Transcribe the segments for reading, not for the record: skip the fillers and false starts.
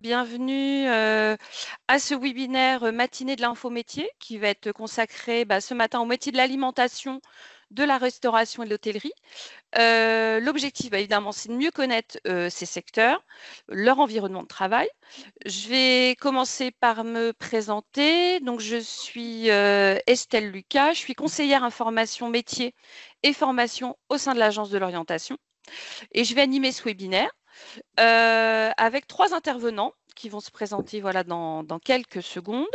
bienvenue à ce webinaire matinée de l'infométier qui va être consacré ce matin au métier de l'alimentation, de la restauration et de l'hôtellerie. L'objectif, évidemment, c'est de mieux connaître ces secteurs, leur environnement de travail. Je vais commencer par me présenter. Donc, je suis Estelle Lucas, je suis conseillère information métier et formation au sein de l'Agence de l'orientation. Et je vais animer ce webinaire avec 3 intervenants qui vont se présenter dans quelques secondes.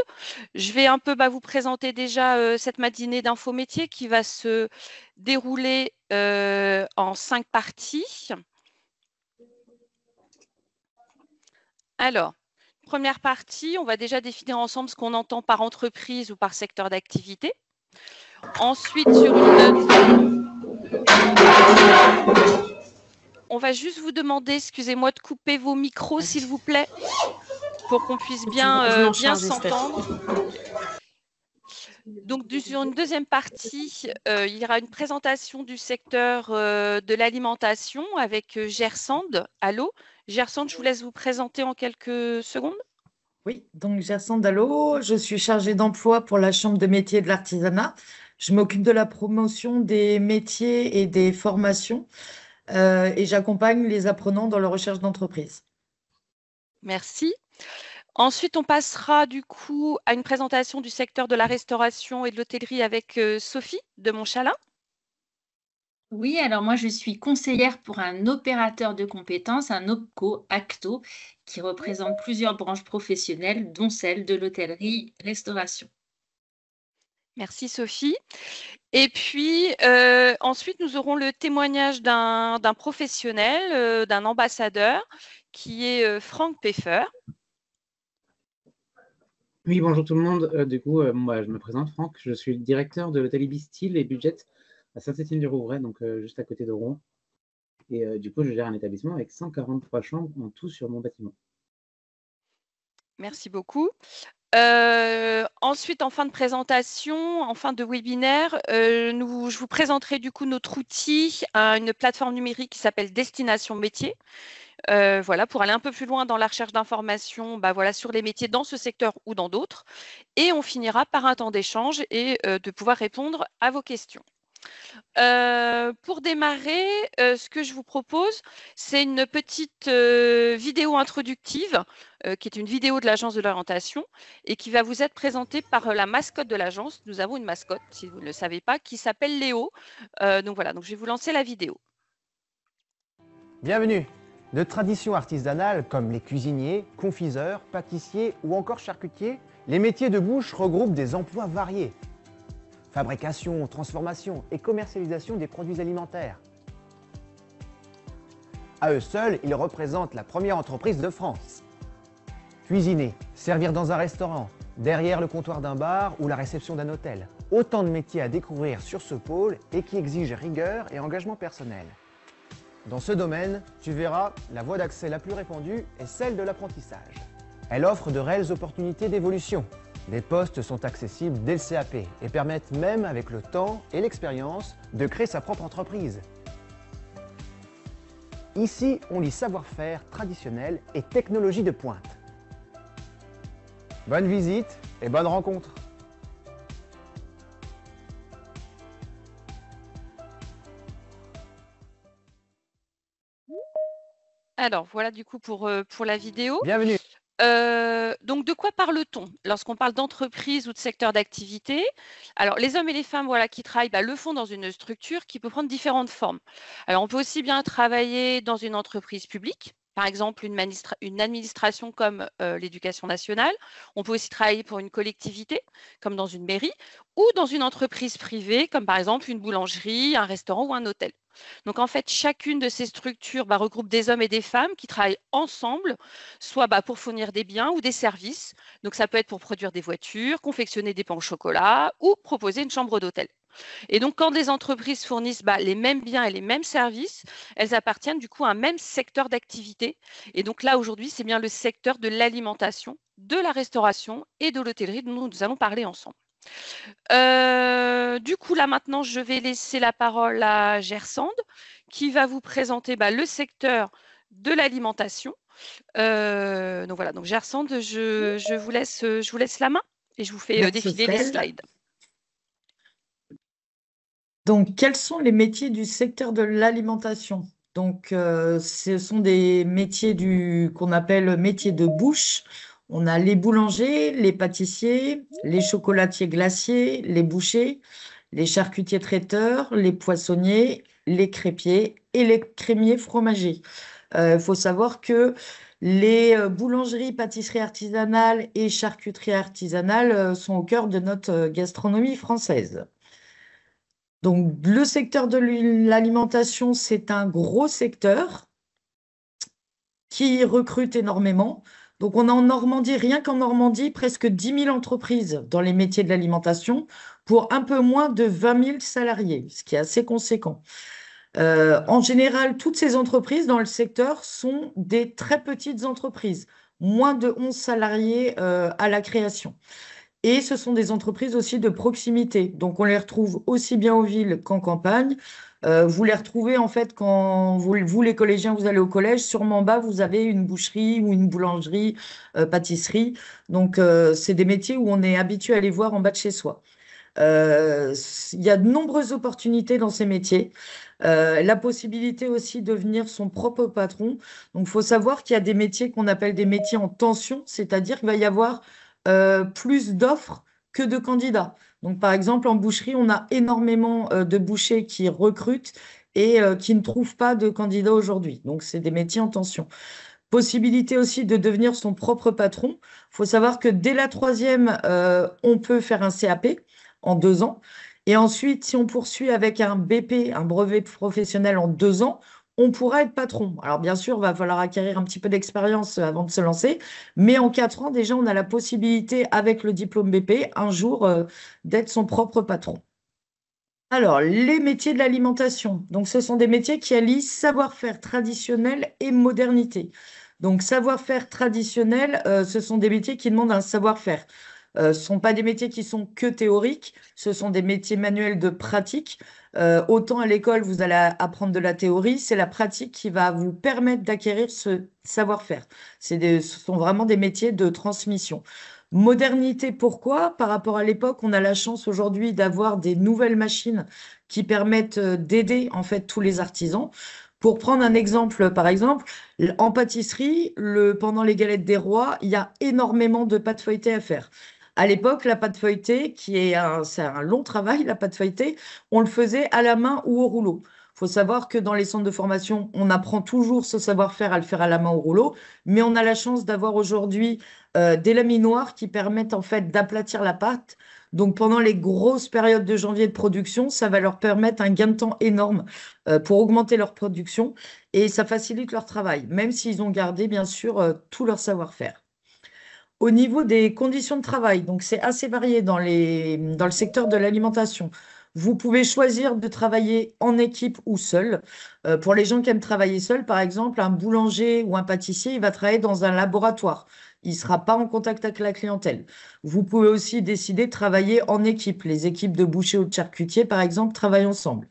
Je vais un peu vous présenter déjà cette matinée d'info métier qui va se dérouler en 5 parties. Alors, première partie, on va déjà définir ensemble ce qu'on entend par entreprise ou par secteur d'activité. Ensuite, sur une on va juste vous demander, excusez-moi, de couper vos micros, s'il vous plaît, pour qu'on puisse bien s'entendre. Donc, sur une deuxième partie, il y aura une présentation du secteur de l'alimentation avec Gersand. Allô, Gersand, je vous laisse vous présenter en quelques secondes. Oui, donc Gersand Dallot, je suis chargée d'emploi pour la Chambre de métiers et de l'artisanat. Je m'occupe de la promotion des métiers et des formations et j'accompagne les apprenants dans leur recherche d'entreprise. Merci. Ensuite, on passera du coup à une présentation du secteur de la restauration et de l'hôtellerie avec Sophie de Montchalin. Oui, alors moi je suis conseillère pour un opérateur de compétences, un OPCO, ACTO, qui représente plusieurs branches professionnelles, dont celle de l'hôtellerie-restauration. Merci Sophie. Et puis ensuite, nous aurons le témoignage d'un professionnel, d'un ambassadeur, qui est Franck Peffer. Oui, bonjour tout le monde. Je me présente, Franck. Je suis le directeur de l'hôtel Ibis Style et Budget à Saint-Étienne-du-Rouvray, donc juste à côté de Rouen. Et du coup, je gère un établissement avec 143 chambres en tout sur mon bâtiment. Merci beaucoup. Ensuite, en fin de présentation, en fin de webinaire, je vous présenterai du coup notre outil, une plateforme numérique qui s'appelle Destination Métier. Pour aller un peu plus loin dans la recherche d'informations sur les métiers dans ce secteur ou dans d'autres. Et on finira par un temps d'échange et de pouvoir répondre à vos questions. Pour démarrer, ce que je vous propose, c'est une petite vidéo introductive qui est une vidéo de l'agence de l'orientation et qui va vous être présentée par la mascotte de l'agence. Nous avons une mascotte, si vous ne le savez pas, qui s'appelle Léo. Donc je vais vous lancer la vidéo. Bienvenue. De tradition artisanale comme les cuisiniers, confiseurs, pâtissiers ou encore charcutiers, les métiers de bouche regroupent des emplois variés. Fabrication, transformation et commercialisation des produits alimentaires. À eux seuls, ils représentent la première entreprise de France. Cuisiner, servir dans un restaurant, derrière le comptoir d'un bar ou la réception d'un hôtel. Autant de métiers à découvrir sur ce pôle et qui exigent rigueur et engagement personnel. Dans ce domaine, tu verras, la voie d'accès la plus répandue est celle de l'apprentissage. Elle offre de réelles opportunités d'évolution. Les postes sont accessibles dès le CAP et permettent même, avec le temps et l'expérience, de créer sa propre entreprise. Ici, on lit savoir-faire traditionnel et technologie de pointe. Bonne visite et bonne rencontre! Alors, voilà du coup pour la vidéo. Bienvenue! Donc, de quoi parle-t-on lorsqu'on parle d'entreprise ou de secteur d'activité? Alors, les hommes et les femmes qui travaillent le font dans une structure qui peut prendre différentes formes. Alors, on peut aussi bien travailler dans une entreprise publique, par exemple une administration comme l'éducation nationale. On peut aussi travailler pour une collectivité, comme dans une mairie, ou dans une entreprise privée, comme par exemple une boulangerie, un restaurant ou un hôtel. Donc, en fait, chacune de ces structures regroupe des hommes et des femmes qui travaillent ensemble, soit pour fournir des biens ou des services. Donc, ça peut être pour produire des voitures, confectionner des pains au chocolat ou proposer une chambre d'hôtel. Et donc, quand des entreprises fournissent les mêmes biens et les mêmes services, elles appartiennent du coup à un même secteur d'activité. Et donc là, aujourd'hui, c'est bien le secteur de l'alimentation, de la restauration et de l'hôtellerie dont nous allons parler ensemble. Du coup, là maintenant, je vais laisser la parole à Gersand qui va vous présenter le secteur de l'alimentation. Donc voilà, donc Gersande, je vous laisse la main et je vous fais Merci, défiler les Estelle. slides. Donc, quels sont les métiers du secteur de l'alimentation? Donc, ce sont des métiers qu'on appelle métiers de bouche. On a les boulangers, les pâtissiers, les chocolatiers glaciers, les bouchers, les charcutiers traiteurs, les poissonniers, les crêpiers et les crémiers fromagers. Il faut savoir que les boulangeries, pâtisseries artisanales et charcuteries artisanales sont au cœur de notre gastronomie française. Donc, le secteur de l'alimentation, c'est un gros secteur qui recrute énormément. Donc, on a en Normandie, rien qu'en Normandie, presque 10 000 entreprises dans les métiers de l'alimentation pour un peu moins de 20 000 salariés, ce qui est assez conséquent. En général, toutes ces entreprises dans le secteur sont des très petites entreprises, moins de 11 salariés à la création. Et ce sont des entreprises aussi de proximité. Donc, on les retrouve aussi bien aux villes qu'en campagne. Vous les retrouvez en fait quand vous, les collégiens, vous allez au collège. Sûrement en bas, vous avez une boucherie ou une boulangerie, pâtisserie. Donc, c'est des métiers où on est habitué à les voir en bas de chez soi. Il y a de nombreuses opportunités dans ces métiers. La possibilité aussi de devenir son propre patron. Donc, il faut savoir qu'il y a des métiers qu'on appelle des métiers en tension, c'est-à-dire qu'il va y avoir plus d'offres que de candidats. Donc, par exemple, en boucherie, on a énormément de bouchers qui recrutent et qui ne trouvent pas de candidats aujourd'hui. Donc, c'est des métiers en tension. Possibilité aussi de devenir son propre patron. Il faut savoir que dès la troisième, on peut faire un CAP en 2 ans. Et ensuite, si on poursuit avec un BP, un brevet professionnel en 2 ans, on pourra être patron. Alors bien sûr, il va falloir acquérir un petit peu d'expérience avant de se lancer, mais en 4 ans, déjà, on a la possibilité, avec le diplôme BP, un jour, d'être son propre patron. Alors, les métiers de l'alimentation. Donc, ce sont des métiers qui allient savoir-faire traditionnel et modernité. Donc, savoir-faire traditionnel, ce sont des métiers qui demandent un savoir-faire. Ce ne sont pas des métiers qui sont que théoriques, ce sont des métiers manuels de pratique. Autant à l'école, vous allez apprendre de la théorie, c'est la pratique qui va vous permettre d'acquérir ce savoir-faire. Ce sont vraiment des métiers de transmission. Modernité, pourquoi? Par rapport à l'époque, on a la chance aujourd'hui d'avoir des nouvelles machines qui permettent d'aider en fait tous les artisans. Pour prendre un exemple, par exemple, en pâtisserie, pendant les galettes des rois, il y a énormément de pâte feuilletée à faire. À l'époque, la pâte feuilletée, c'est un long travail, la pâte feuilletée, on le faisait à la main ou au rouleau. Il faut savoir que dans les centres de formation, on apprend toujours ce savoir-faire à le faire à la main au rouleau, mais on a la chance d'avoir aujourd'hui des laminoirs qui permettent en fait d'aplatir la pâte. Donc pendant les grosses périodes de janvier de production, ça va leur permettre un gain de temps énorme pour augmenter leur production et ça facilite leur travail, même s'ils ont gardé bien sûr tout leur savoir-faire. Au niveau des conditions de travail, donc c'est assez varié dans le secteur de l'alimentation. Vous pouvez choisir de travailler en équipe ou seul. Pour les gens qui aiment travailler seul, par exemple, un boulanger ou un pâtissier, il va travailler dans un laboratoire. Il ne sera pas en contact avec la clientèle. Vous pouvez aussi décider de travailler en équipe. Les équipes de bouchers ou de charcutiers, par exemple, travaillent ensemble.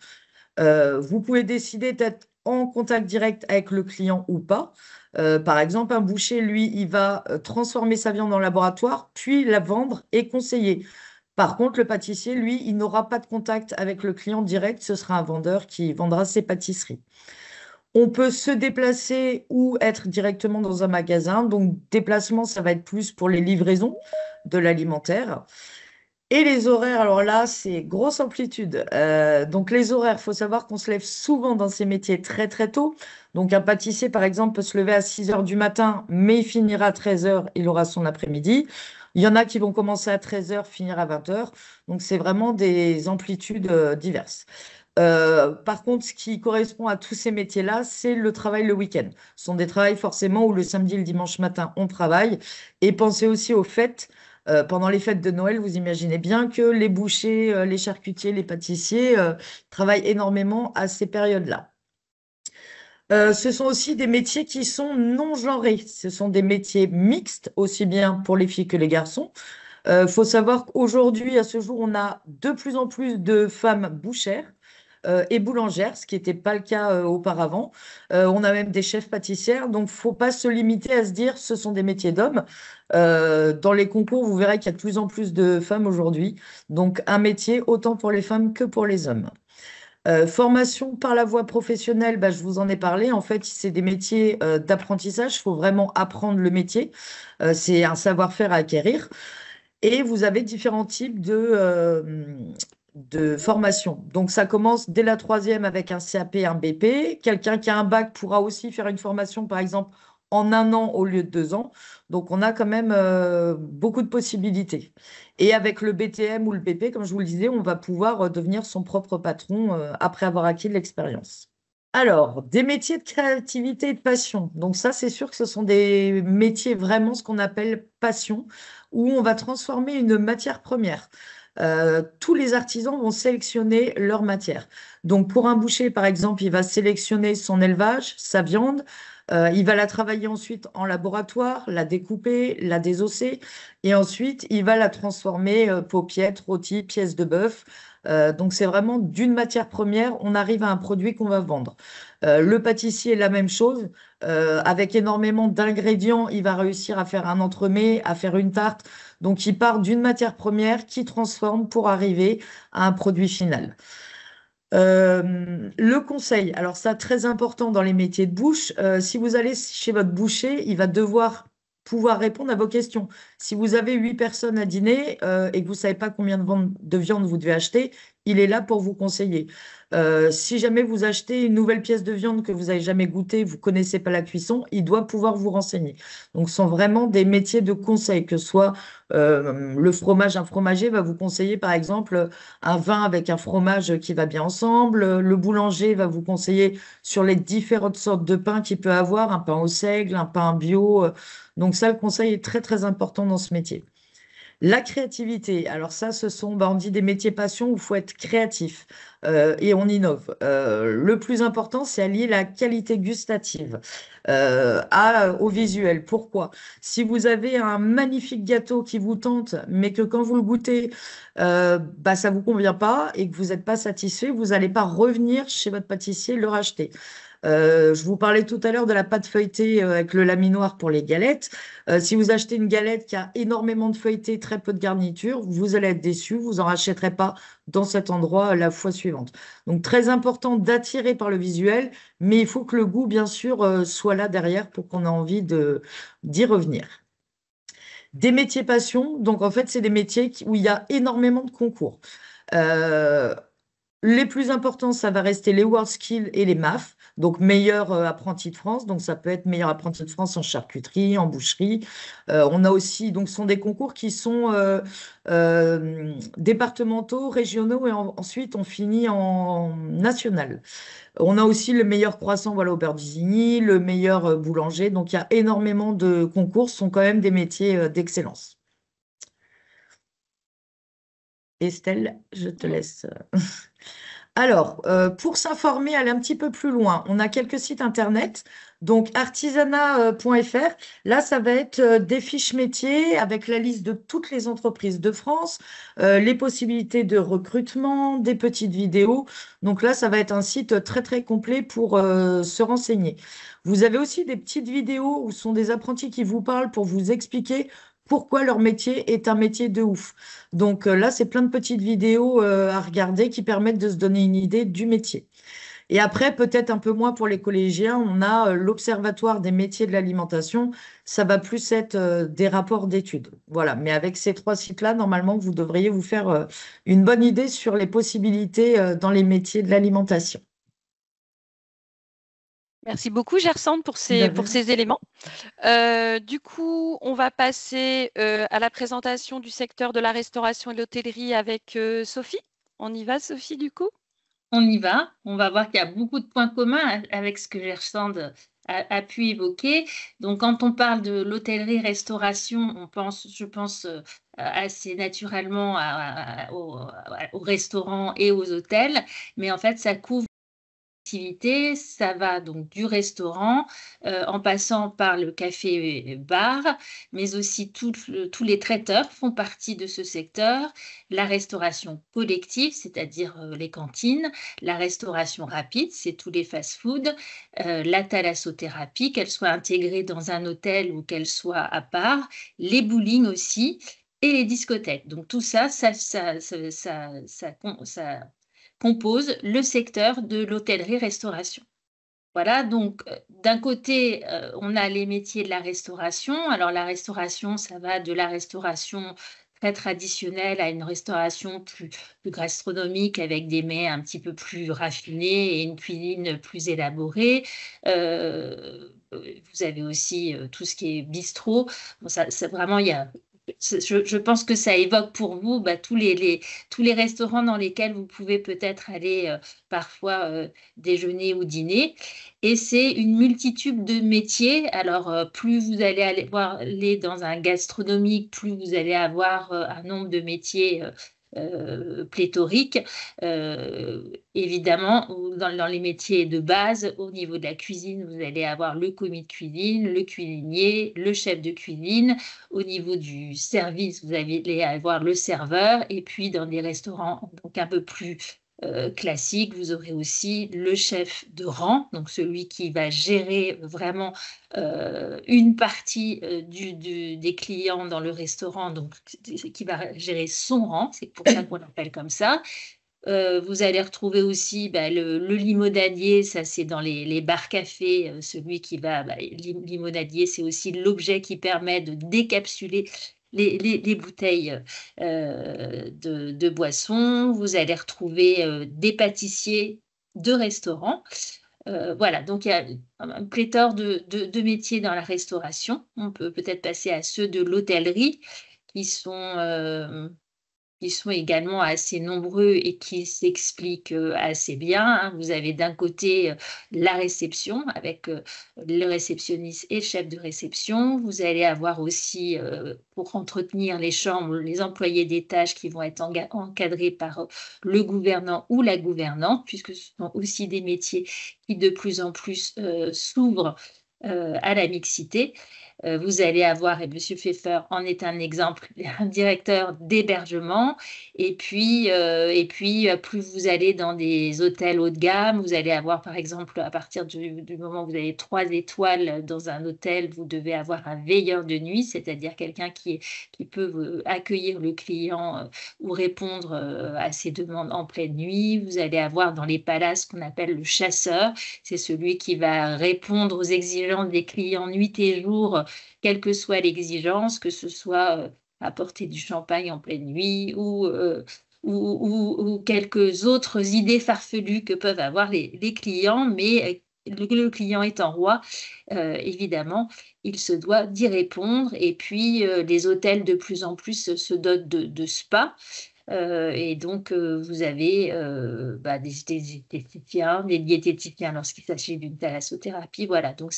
Vous pouvez décider d'être en contact direct avec le client ou pas. Par exemple, un boucher, lui, il va transformer sa viande en laboratoire, puis la vendre et conseiller. Par contre, le pâtissier, lui, il n'aura pas de contact avec le client direct. Ce sera un vendeur qui vendra ses pâtisseries. On peut se déplacer ou être directement dans un magasin. Donc, déplacement, ça va être plus pour les livraisons de l'alimentaire. Et les horaires, alors là, c'est grosse amplitude. Donc les horaires, il faut savoir qu'on se lève souvent dans ces métiers très très tôt. Donc un pâtissier, par exemple, peut se lever à 6 heures du matin, mais il finira à 13 heures, il aura son après-midi. Il y en a qui vont commencer à 13 heures, finir à 20 heures. Donc c'est vraiment des amplitudes diverses. Par contre, ce qui correspond à tous ces métiers-là, c'est le travail le week-end. Ce sont des travails forcément où le samedi et le dimanche matin, on travaille. Et pensez aussi aux fêtes. Pendant les fêtes de Noël, vous imaginez bien que les bouchers, les charcutiers, les pâtissiers travaillent énormément à ces périodes-là. Ce sont aussi des métiers qui sont non genrés. Ce sont des métiers mixtes, aussi bien pour les filles que les garçons. Faut savoir qu'aujourd'hui, à ce jour, on a de plus en plus de femmes bouchères. et boulangères, ce qui n'était pas le cas auparavant. On a même des chefs pâtissières, donc il ne faut pas se limiter à se dire ce sont des métiers d'hommes. Dans les concours, vous verrez qu'il y a de plus en plus de femmes aujourd'hui, donc un métier autant pour les femmes que pour les hommes. Formation par la voie professionnelle, bah, je vous en ai parlé. En fait, c'est des métiers d'apprentissage. Il faut vraiment apprendre le métier. C'est un savoir-faire à acquérir. Et vous avez différents types de formation. Donc, ça commence dès la troisième avec un CAP, un BP. Quelqu'un qui a un bac pourra aussi faire une formation, par exemple, en 1 an au lieu de 2 ans. Donc, on a quand même beaucoup de possibilités. Et avec le BTM ou le BP, comme je vous le disais, on va pouvoir devenir son propre patron après avoir acquis de l'expérience. Alors, des métiers de créativité et de passion. Donc ça, c'est sûr que ce sont des métiers vraiment ce qu'on appelle passion, où on va transformer une matière première. Tous les artisans vont sélectionner leur matière. Donc pour un boucher, par exemple, il va sélectionner son élevage, sa viande. Il va la travailler ensuite en laboratoire, la découper, la désosser, et ensuite il va la transformer paupiètes, rôtis, pièces de bœuf. Donc c'est vraiment d'une matière première, on arrive à un produit qu'on va vendre. Le pâtissier, la même chose. Avec énormément d'ingrédients, il va réussir à faire un entremets, à faire une tarte. Donc il part d'une matière première qui transforme pour arriver à un produit final. Le conseil, alors ça, très important dans les métiers de bouche, si vous allez chez votre boucher, il va devoir pouvoir répondre à vos questions. Si vous avez 8 personnes à dîner et que vous ne savez pas combien de viande vous devez acheter, il est là pour vous conseiller. Si jamais vous achetez une nouvelle pièce de viande que vous n'avez jamais goûtée, vous ne connaissez pas la cuisson, il doit pouvoir vous renseigner. Donc, ce sont vraiment des métiers de conseil, que ce soit le fromage, un fromager va vous conseiller par exemple un vin avec un fromage qui va bien ensemble. Le boulanger va vous conseiller sur les différentes sortes de pain qu'il peut avoir, un pain au seigle, un pain bio. Donc ça, le conseil est très, très important dans ce métier. La créativité, alors ça, ce sont, bah, on dit des métiers passion où il faut être créatif et on innove. Le plus important, c'est allier la qualité gustative au visuel. Pourquoi? Si vous avez un magnifique gâteau qui vous tente, mais que quand vous le goûtez, bah, ça ne vous convient pas et que vous n'êtes pas satisfait, vous n'allez pas revenir chez votre pâtissier le racheter. Je vous parlais tout à l'heure de la pâte feuilletée avec le laminoir pour les galettes. Si vous achetez une galette qui a énormément de feuilleté, très peu de garniture, vous allez être déçu, vous n'en rachèterez pas dans cet endroit la fois suivante. Donc très important d'attirer par le visuel, mais il faut que le goût, bien sûr, soit là derrière pour qu'on ait envie d'y revenir. Des métiers passion, donc en fait, c'est des métiers où il y a énormément de concours. Les plus importants, ça va rester les WorldSkills et les MAF, donc meilleur apprenti de France. Donc ça peut être meilleur apprenti de France en charcuterie, en boucherie. On a aussi, donc ce sont des concours qui sont départementaux, régionaux et ensuite on finit en national. On a aussi le meilleur croissant, voilà, au beurre d'Isigny, le meilleur boulanger. Donc il y a énormément de concours, ce sont quand même des métiers d'excellence. Estelle, je te laisse. Alors, pour s'informer, aller un petit peu plus loin, on a quelques sites internet. Donc, artisanat.fr, là, ça va être des fiches métiers avec la liste de toutes les entreprises de France, les possibilités de recrutement, des petites vidéos. Donc là, ça va être un site très, très complet pour se renseigner. Vous avez aussi des petites vidéos où ce sont des apprentis qui vous parlent pour vous expliquer pourquoi leur métier est un métier de ouf. Donc là, c'est plein de petites vidéos à regarder qui permettent de se donner une idée du métier. Et après, peut-être un peu moins pour les collégiens, on a l'Observatoire des métiers de l'alimentation. Ça va plus être des rapports d'études. Voilà. Mais avec ces 3 sites-là, normalement, vous devriez vous faire une bonne idée sur les possibilités dans les métiers de l'alimentation. Merci beaucoup, Gersande, pour ces éléments. Du coup, on va passer à la présentation du secteur de la restauration et de l'hôtellerie avec Sophie. On y va, Sophie, du coup? On y va. On va voir qu'il y a beaucoup de points communs avec ce que Gersande a pu évoquer. Donc, quand on parle de l'hôtellerie-restauration, je pense assez naturellement aux restaurants et aux hôtels. Mais en fait, ça couvre activités, ça va donc du restaurant, en passant par le café-bar, mais aussi tous les traiteurs font partie de ce secteur, la restauration collective, c'est-à-dire les cantines, la restauration rapide, c'est tous les fast-foods, la thalassothérapie, qu'elle soit intégrée dans un hôtel ou qu'elle soit à part, les bowling aussi, et les discothèques. Donc tout ça compose le secteur de l'hôtellerie-restauration. Voilà, donc d'un côté, on a les métiers de la restauration. Alors la restauration, ça va de la restauration très traditionnelle à une restauration plus gastronomique avec des mets un petit peu plus raffinés et une cuisine plus élaborée. Vous avez aussi tout ce qui est bistrot. Bon, ça vraiment, je pense que ça évoque pour vous tous les restaurants dans lesquels vous pouvez peut-être aller parfois déjeuner ou dîner. Et c'est une multitude de métiers. Alors, plus vous allez aller dans un gastronomique, plus vous allez avoir un nombre de métiers pléthoriques. Évidemment, dans les métiers de base, au niveau de la cuisine, vous allez avoir le commis de cuisine, le cuisinier, le chef de cuisine. Au niveau du service, vous allez avoir le serveur. Et puis, dans des restaurants donc un peu plus classique, vous aurez aussi le chef de rang, donc celui qui va gérer vraiment une partie des clients dans le restaurant, donc qui va gérer son rang, c'est pour ça qu'on l'appelle comme ça. Vous allez retrouver aussi le limonadier, ça c'est dans les bars-cafés, celui qui va, limonadier, c'est aussi l'objet qui permet de décapsuler les bouteilles de boissons. Vous allez retrouver des pâtissiers de restaurants. Voilà, donc il y a un pléthore de métiers dans la restauration. On peut peut-être passer à ceux de l'hôtellerie qui sont également assez nombreux et qui s'expliquent assez bien, hein. Vous avez d'un côté la réception avec le réceptionniste et le chef de réception. Vous allez avoir aussi, pour entretenir les chambres, les employés d'étage qui vont être encadrés par le gouvernant ou la gouvernante, puisque ce sont aussi des métiers qui de plus en plus s'ouvrent à la mixité. Vous allez avoir, et M. Pfeffer en est un exemple, un directeur d'hébergement. Et puis, plus vous allez dans des hôtels haut de gamme, vous allez avoir, par exemple, à partir du moment où vous avez 3 étoiles dans un hôtel, vous devez avoir un veilleur de nuit, c'est-à-dire quelqu'un qui peut accueillir le client ou répondre à ses demandes en pleine nuit. Vous allez avoir dans les palaces ce qu'on appelle le chasseur, c'est celui qui va répondre aux exigences des clients nuit et jour, quelle que soit l'exigence, que ce soit apporter du champagne en pleine nuit ou quelques autres idées farfelues que peuvent avoir les clients, mais le client étant roi, évidemment, il se doit d'y répondre. Et puis, les hôtels de plus en plus se dotent de spas. Et donc, vous avez des diététiciens lorsqu'il s'agit d'une thalassothérapie. Voilà, donc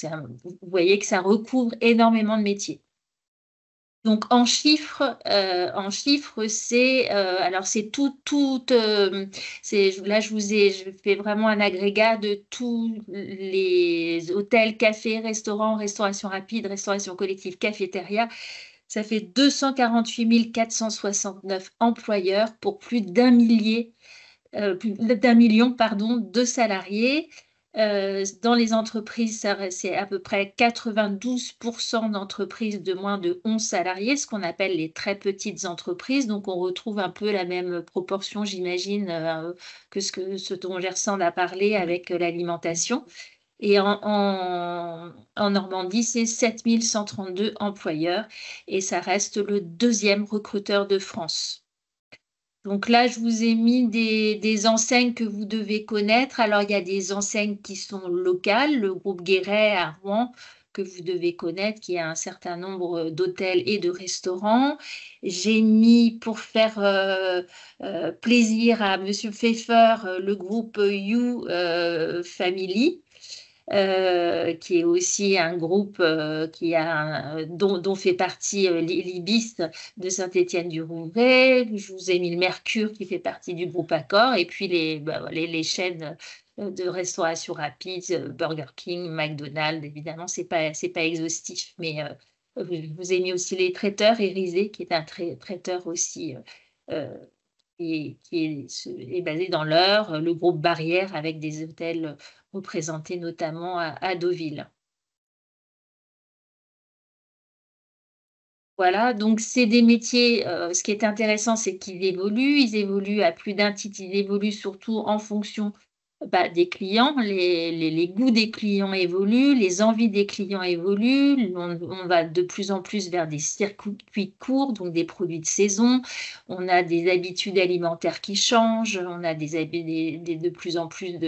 vous voyez que ça recouvre énormément de métiers. Donc, en chiffres, c'est alors c'est là je fais vraiment un agrégat de tous les hôtels, cafés, restaurants, restauration rapide, restauration collective, cafétéria. Ça fait 248 469 employeurs pour plus d'un million de salariés. Dans les entreprises, c'est à peu près 92% d'entreprises de moins de 11 salariés, ce qu'on appelle les très petites entreprises. Donc, on retrouve un peu la même proportion, j'imagine, que ce dont Gersand a parlé avec l'alimentation. Et en Normandie, c'est 7132 employeurs et ça reste le 2e recruteur de France. Donc là, je vous ai mis des enseignes que vous devez connaître. Alors, il y a des enseignes qui sont locales, le groupe Guéret à Rouen, que vous devez connaître, qui a un certain nombre d'hôtels et de restaurants. J'ai mis, pour faire plaisir à M. Pfeffer, le groupe You Family. Qui est aussi un groupe dont fait partie l'Ibis de Saint-Étienne-du-Rouvray. Je vous ai mis le Mercure qui fait partie du groupe Accor et puis les chaînes de restauration rapide, Burger King, McDonald's, évidemment, c'est pas exhaustif, mais vous aimez aussi les traiteurs, Érisée, qui est un traiteur aussi qui est basé dans l'Eure, le groupe Barrière avec des hôtels représentés notamment à Deauville. Voilà, donc c'est des métiers, ce qui est intéressant, c'est qu'ils évoluent. Ils évoluent à plus d'un titre. Ils évoluent surtout en fonction des clients. Les goûts des clients évoluent, les envies des clients évoluent. On va de plus en plus vers des circuits courts, donc des produits de saison. On a des habitudes alimentaires qui changent. On a de plus en plus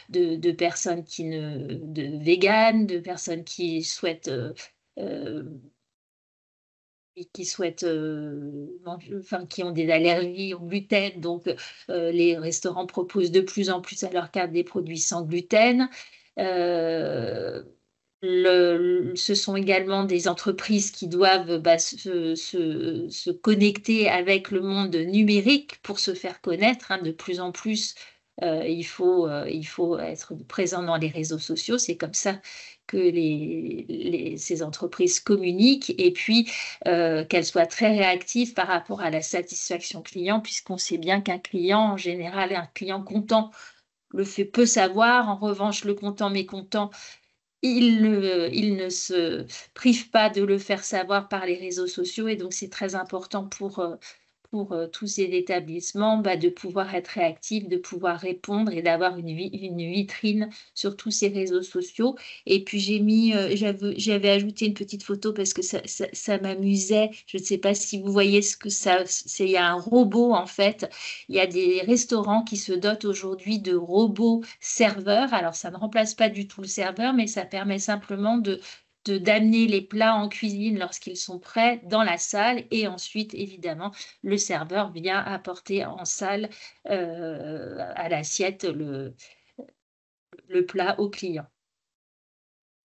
de personnes de véganes, de personnes qui souhaitent qui ont des allergies au gluten. Donc, les restaurants proposent de plus en plus à leur carte des produits sans gluten. Ce sont également des entreprises qui doivent se connecter avec le monde numérique pour se faire connaître. De plus en plus, il faut être présent dans les réseaux sociaux. C'est comme ça que ces entreprises communiquent et puis qu'elles soient très réactives par rapport à la satisfaction client, puisqu'on sait bien qu'un client, en général, un client content peut savoir. En revanche, le content mécontent, il ne se prive pas de le faire savoir par les réseaux sociaux, et donc c'est très important pour tous ces établissements de pouvoir être réactifs, de pouvoir répondre et d'avoir une vitrine sur tous ces réseaux sociaux. Et puis j'avais ajouté une petite photo parce que ça m'amusait. Je ne sais pas si vous voyez ce que c'est. Il y a un robot en fait. Il y a des restaurants qui se dotent aujourd'hui de robots serveurs. Alors ça ne remplace pas du tout le serveur, mais ça permet simplement d'amener les plats en cuisine lorsqu'ils sont prêts dans la salle, et ensuite évidemment le serveur vient apporter en salle à l'assiette le plat au client.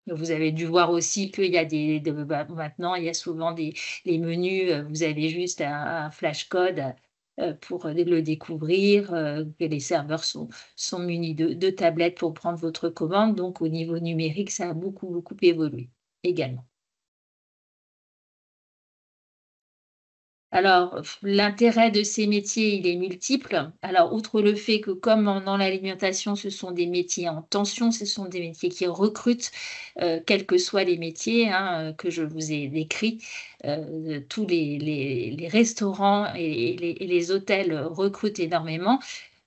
Vous avez dû voir aussi qu'il y a maintenant il y a souvent les menus, vous avez juste un flash code pour le découvrir, que les serveurs sont munis de tablettes pour prendre votre commande. Donc au niveau numérique, ça a beaucoup évolué également. Alors, l'intérêt de ces métiers, il est multiple. Alors, outre le fait que, comme dans l'alimentation, ce sont des métiers en tension, ce sont des métiers qui recrutent, quels que soient les métiers que je vous ai décrits. Tous les restaurants et les hôtels recrutent énormément.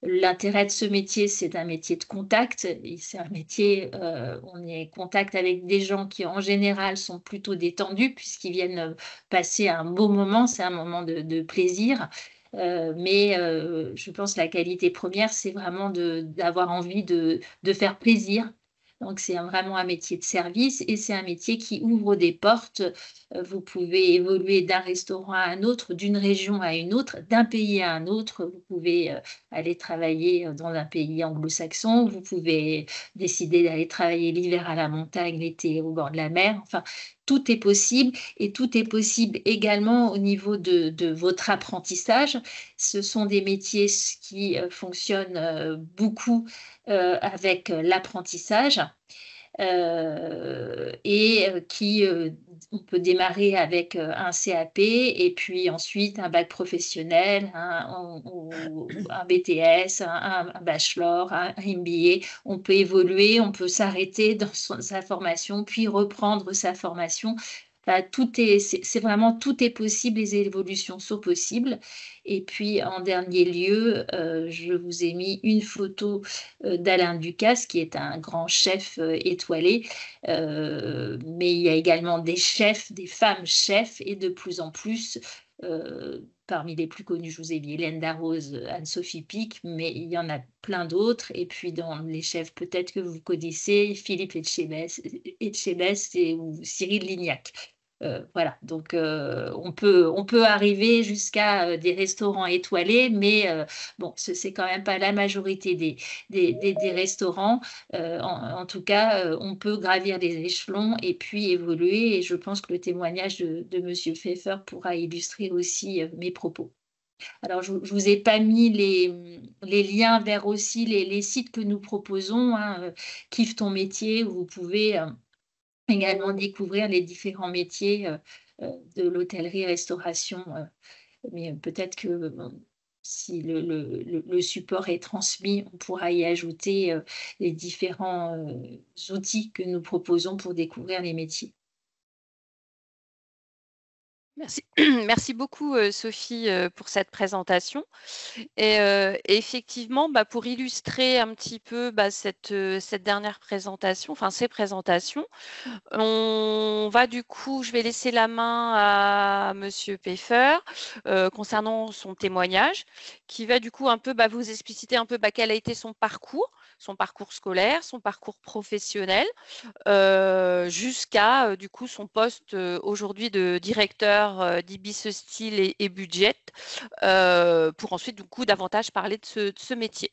L'intérêt de ce métier, c'est un métier de contact. C'est un métier, on est en contact avec des gens qui, en général, sont plutôt détendus puisqu'ils viennent passer un beau moment. C'est un moment de plaisir. Mais je pense que la qualité première, c'est vraiment d'avoir envie de faire plaisir. Donc, c'est vraiment un métier de service et c'est un métier qui ouvre des portes. Vous pouvez évoluer d'un restaurant à un autre, d'une région à une autre, d'un pays à un autre. Vous pouvez aller travailler dans un pays anglo-saxon. Vous pouvez décider d'aller travailler l'hiver à la montagne, l'été au bord de la mer. Enfin, tout est possible, et tout est possible également au niveau de votre apprentissage. Ce sont des métiers qui fonctionnent beaucoup avec l'apprentissage. On peut démarrer avec un CAP et puis ensuite un bac professionnel, ou un BTS, un bachelor, un MBA. On peut évoluer, on peut s'arrêter dans sa formation, puis reprendre sa formation. Enfin, c'est vraiment tout est possible, les évolutions sont possibles. Et puis, en dernier lieu, je vous ai mis une photo d'Alain Ducasse, qui est un grand chef étoilé. Mais il y a également des chefs, des femmes chefs, et de plus en plus, parmi les plus connus, je vous ai mis Hélène Darroze, Anne-Sophie Pic, mais il y en a plein d'autres. Et puis, dans les chefs, peut-être que vous connaissez, Philippe Etchebest ou Cyril Lignac. Voilà, donc on peut arriver jusqu'à des restaurants étoilés, mais bon, c'est quand même pas la majorité des restaurants. En tout cas, on peut gravir les échelons et puis évoluer, et je pense que le témoignage de M. Pfeffer pourra illustrer aussi mes propos. Alors, je ne vous ai pas mis les liens vers aussi les sites que nous proposons, hein, Kiffe ton métier, où vous pouvez également découvrir les différents métiers de l'hôtellerie-restauration. Mais peut-être que si le support est transmis, on pourra y ajouter les différents outils que nous proposons pour découvrir les métiers. Merci, merci beaucoup Sophie pour cette présentation. Et effectivement, pour illustrer un petit peu cette dernière présentation, enfin ces présentations, on va du coup, je vais laisser la main à Monsieur Peffer concernant son témoignage, qui va du coup un peu vous expliciter un peu quel a été son parcours scolaire, son parcours professionnel, jusqu'à du coup son poste aujourd'hui de directeur d'Ibis Style et Budget, pour ensuite du coup davantage parler de ce métier.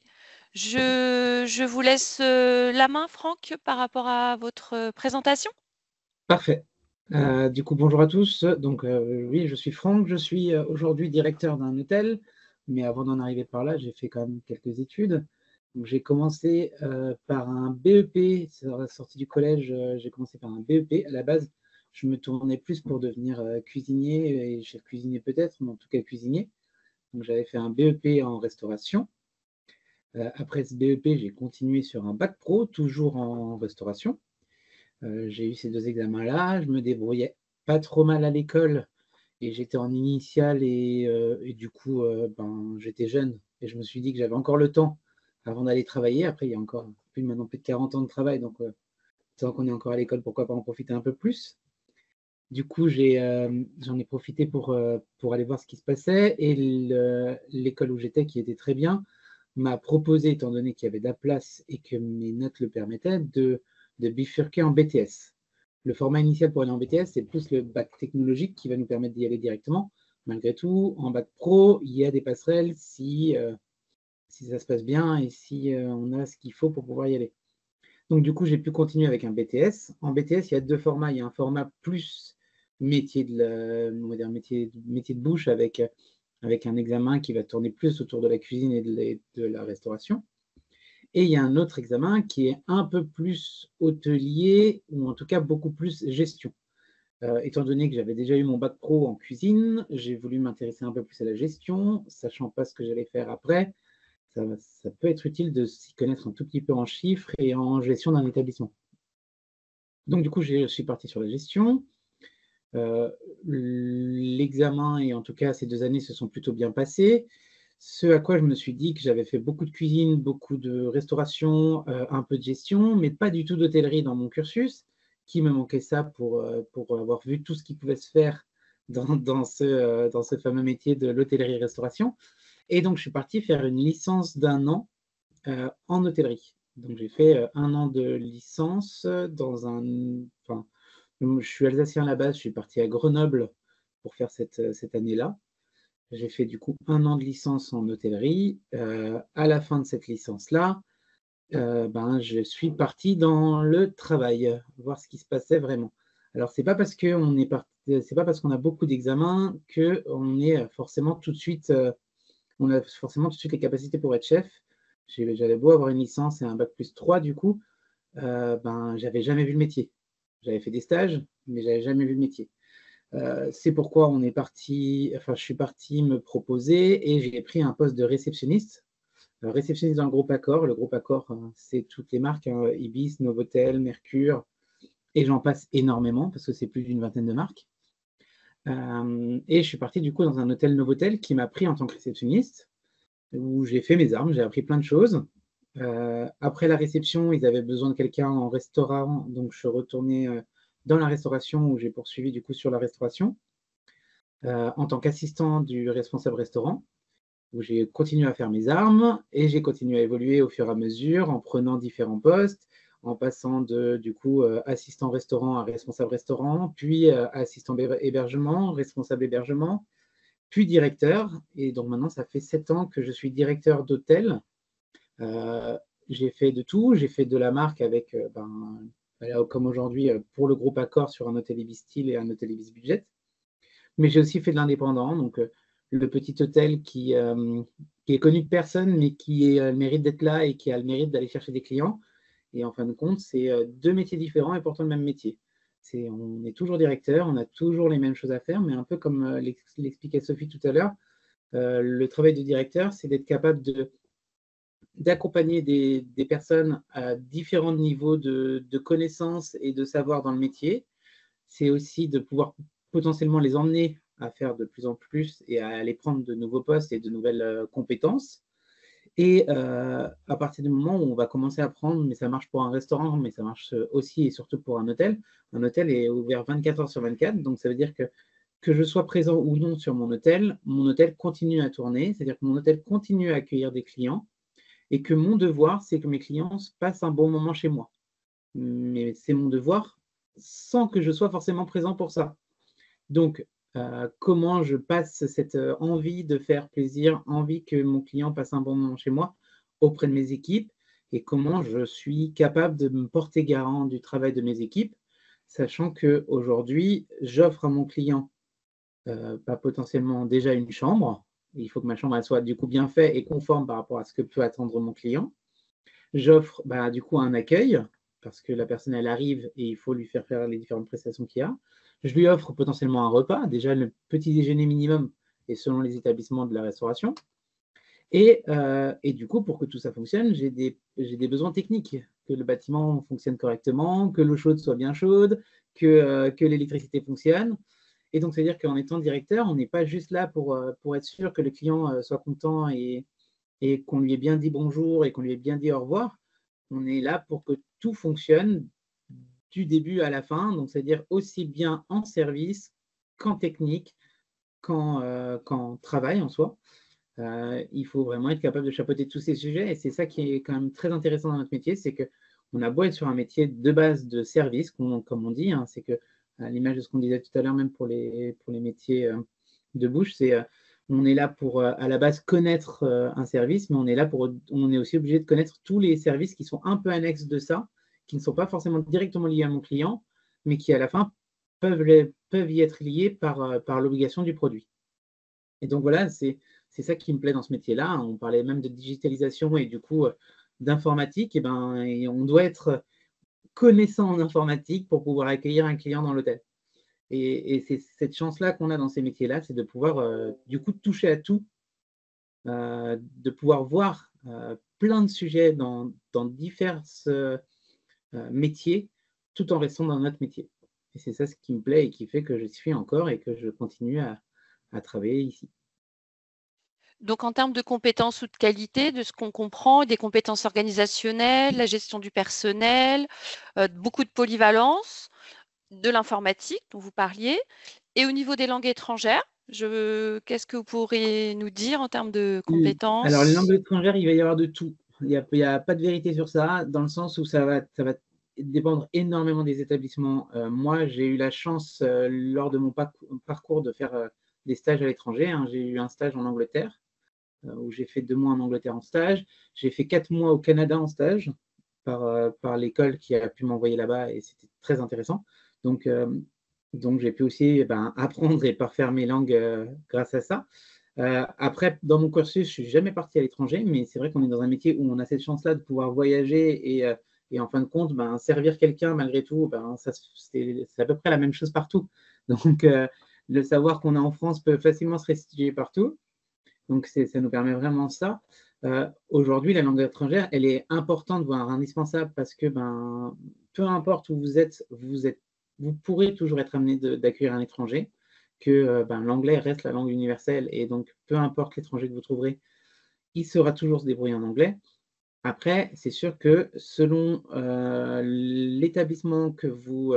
Je vous laisse la main, Franck, par rapport à votre présentation. Parfait. Du coup, bonjour à tous. Donc, oui, je suis Franck. Je suis aujourd'hui directeur d'un hôtel. Mais avant d'en arriver par là, j'ai fait quand même quelques études. Donc, j'ai commencé par un BEP. À la sortie du collège, j'ai commencé par un BEP. À la base, je me tournais plus pour devenir cuisinier et chef cuisinier peut-être, mais en tout cas cuisinier. Donc, j'avais fait un BEP en restauration. Après ce BEP, j'ai continué sur un bac pro, toujours en restauration. J'ai eu ces 2 examens-là. Je me débrouillais pas trop mal à l'école et j'étais en initiale et du coup, j'étais jeune et je me suis dit que j'avais encore le temps avant d'aller travailler. Après, il y a encore maintenant plus de 40 ans de travail, donc tant qu'on est encore à l'école, pourquoi pas en profiter un peu plus. Du coup, j'en ai profité pour aller voir ce qui se passait et l'école où j'étais, qui était très bien, m'a proposé, étant donné qu'il y avait de la place et que mes notes le permettaient, de bifurquer en BTS. Le format initial pour aller en BTS, c'est plus le bac technologique qui va nous permettre d'y aller directement. Malgré tout, en bac pro, il y a des passerelles si ça se passe bien et si on a ce qu'il faut pour pouvoir y aller. Donc, du coup, j'ai pu continuer avec un BTS. En BTS, il y a 2 formats. Il y a un format plus métier de bouche avec un examen qui va tourner plus autour de la cuisine et de la restauration. Et il y a un autre examen qui est un peu plus hôtelier, ou en tout cas beaucoup plus gestion. Étant donné que j'avais déjà eu mon bac pro en cuisine, j'ai voulu m'intéresser un peu plus à la gestion, sachant pas ce que j'allais faire après. Ça peut être utile de s'y connaître un tout petit peu en chiffres et en gestion d'un établissement. Donc du coup, je suis parti sur la gestion. L'examen, et en tout cas ces 2 années, se sont plutôt bien passées. Ce à quoi je me suis dit que j'avais fait beaucoup de cuisine, beaucoup de restauration, un peu de gestion, mais pas du tout d'hôtellerie dans mon cursus, qui me manquait ça pour avoir vu tout ce qui pouvait se faire dans ce fameux métier de l'hôtellerie-restauration. Et donc, je suis parti faire une licence d'1 an en hôtellerie. Donc, j'ai fait 1 an de licence je suis alsacien à la base, je suis parti à Grenoble pour faire cette année-là. J'ai fait du coup 1 an de licence en hôtellerie. À la fin de cette licence-là, je suis parti dans le travail, voir ce qui se passait vraiment. Alors, c'est pas parce qu'on a beaucoup d'examens qu'on est forcément tout de suite, on a forcément tout de suite les capacités pour être chef. J'avais beau avoir une licence et un bac plus 3 du coup, j'avais jamais vu le métier. J'avais fait des stages, mais j'avais jamais vu le métier. C'est pourquoi je suis parti me proposer et j'ai pris un poste de réceptionniste. Réceptionniste dans le groupe Accor. Le groupe Accor, c'est toutes les marques, Ibis, Novotel, Mercure, et j'en passe énormément parce que c'est plus d'une vingtaine de marques. Et je suis parti du coup dans un hôtel Novotel qui m'a pris en tant que réceptionniste, où j'ai fait mes armes, j'ai appris plein de choses. Après la réception, ils avaient besoin de quelqu'un en restaurant, donc je suis retourné dans la restauration où j'ai poursuivi du coup sur la restauration en tant qu'assistant du responsable restaurant, où j'ai continué à faire mes armes et j'ai continué à évoluer au fur et à mesure en prenant différents postes, en passant du coup assistant restaurant à responsable restaurant, puis assistant hébergement, responsable hébergement, puis directeur. Et donc maintenant, ça fait 7 ans que je suis directeur d'hôtel. J'ai fait de tout, j'ai fait de la marque avec, comme aujourd'hui, pour le groupe Accor sur un hôtel Ibis Style et un hôtel Ibis Budget. Mais j'ai aussi fait de l'indépendant, donc le petit hôtel qui est connu de personne, mais qui a le mérite d'être là et qui a le mérite d'aller chercher des clients. Et en fin de compte, c'est deux métiers différents et pourtant le même métier. On est toujours directeur, on a toujours les mêmes choses à faire, mais un peu comme l'expliquait Sophie tout à l'heure, le travail de directeur, c'est d'être capable d'accompagner des personnes à différents niveaux de connaissances et de savoir dans le métier. C'est aussi de pouvoir potentiellement les emmener à faire de plus en plus et à aller prendre de nouveaux postes et de nouvelles compétences. Et à partir du moment où on va commencer à prendre, mais ça marche pour un restaurant, mais ça marche aussi et surtout pour un hôtel est ouvert 24 heures sur 24, donc ça veut dire que je sois présent ou non sur mon hôtel continue à tourner, c'est-à-dire que mon hôtel continue à accueillir des clients et que mon devoir, c'est que mes clients passent un bon moment chez moi. Mais c'est mon devoir sans que je sois forcément présent pour ça. Donc, comment je passe cette envie de faire plaisir, envie que mon client passe un bon moment chez moi auprès de mes équipes et comment je suis capable de me porter garant du travail de mes équipes, sachant qu'aujourd'hui, j'offre à mon client potentiellement déjà une chambre. Il faut que ma chambre elle soit du coup bien faite et conforme par rapport à ce que peut attendre mon client. J'offre du coup un accueil parce que la personne elle arrive et il faut lui faire les différentes prestations qu'il y a. Je lui offre potentiellement un repas, déjà le petit déjeuner minimum et selon les établissements de la restauration. Et du coup, pour que tout ça fonctionne, j'ai des besoins techniques, que le bâtiment fonctionne correctement, que l'eau chaude soit bien chaude, que l'électricité fonctionne. Et donc, c'est-à-dire qu'en étant directeur, on n'est pas juste là pour être sûr que le client soit content et qu'on lui ait bien dit bonjour et qu'on lui ait bien dit au revoir. On est là pour que tout fonctionne du début à la fin, donc c'est-à-dire aussi bien en service qu'en technique, qu'en travail en soi. Il faut vraiment être capable de chapeauter tous ces sujets et c'est ça qui est quand même très intéressant dans notre métier, c'est qu'on a beau être sur un métier de base de service, comme on dit, hein, c'est que à l'image de ce qu'on disait tout à l'heure, même pour les métiers de bouche, on est là pour à la base connaître un service, mais on est aussi obligé de connaître tous les services qui sont un peu annexes de ça, qui ne sont pas forcément directement liés à mon client, mais qui à la fin peuvent y être liés par l'obligation du produit. Et donc voilà, c'est ça qui me plaît dans ce métier-là. On parlait même de digitalisation et du coup d'informatique. Et on doit être connaissant en informatique pour pouvoir accueillir un client dans l'hôtel. Et c'est cette chance-là qu'on a dans ces métiers-là, c'est de pouvoir du coup toucher à tout, de pouvoir voir plein de sujets dans divers métiers, tout en restant dans notre métier. Et c'est ça ce qui me plaît et qui fait que je suis encore et que je continue à travailler ici. Donc, en termes de compétences ou de qualité, de ce qu'on comprend, des compétences organisationnelles, la gestion du personnel, beaucoup de polyvalence, de l'informatique dont vous parliez. Et au niveau des langues étrangères, qu'est-ce que vous pourriez nous dire en termes de compétences? Alors, les langues étrangères, il va y avoir de tout. Il n'y a pas de vérité sur ça, dans le sens où ça va dépendre énormément des établissements. Moi, j'ai eu la chance, lors de mon parcours, de faire des stages à l'étranger. Hein. J'ai eu un stage en Angleterre, où j'ai fait 2 mois en Angleterre en stage. J'ai fait 4 mois au Canada en stage par l'école qui a pu m'envoyer là-bas et c'était très intéressant. Donc j'ai pu aussi apprendre et parfaire mes langues grâce à ça. Après, dans mon cursus, je ne suis jamais parti à l'étranger, mais c'est vrai qu'on est dans un métier où on a cette chance-là de pouvoir voyager et en fin de compte, servir quelqu'un malgré tout, c'est à peu près la même chose partout. Donc, le savoir qu'on est en France peut facilement se restituer partout. Donc, ça nous permet vraiment ça. Aujourd'hui, la langue étrangère, elle est importante, voire indispensable, parce que peu importe où vous pourrez toujours être amené d'accueillir un étranger, que l'anglais reste la langue universelle, et donc peu importe l'étranger que vous trouverez, il saura toujours se débrouiller en anglais. Après, c'est sûr que selon l'établissement que vous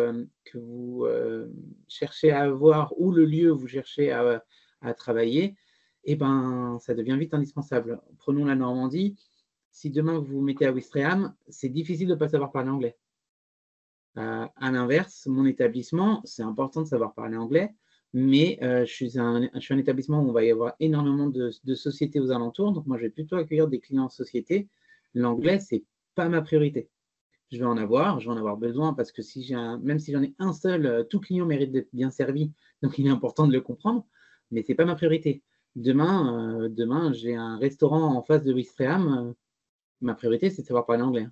cherchez à avoir ou le lieu où vous cherchez à travailler, ça devient vite indispensable. Prenons la Normandie. Si demain vous vous mettez à Ouistreham, c'est difficile de ne pas savoir parler anglais. À l'inverse, mon établissement, c'est important de savoir parler anglais, mais je suis un établissement où on va y avoir énormément de sociétés aux alentours. Donc moi, je vais plutôt accueillir des clients en société. L'anglais, ce n'est pas ma priorité. Je vais en avoir besoin parce que même si j'en ai un seul, tout client mérite d'être bien servi. Donc il est important de le comprendre, mais ce n'est pas ma priorité. Demain, j'ai un restaurant en face de Ouistreham. Ma priorité, c'est de savoir parler anglais.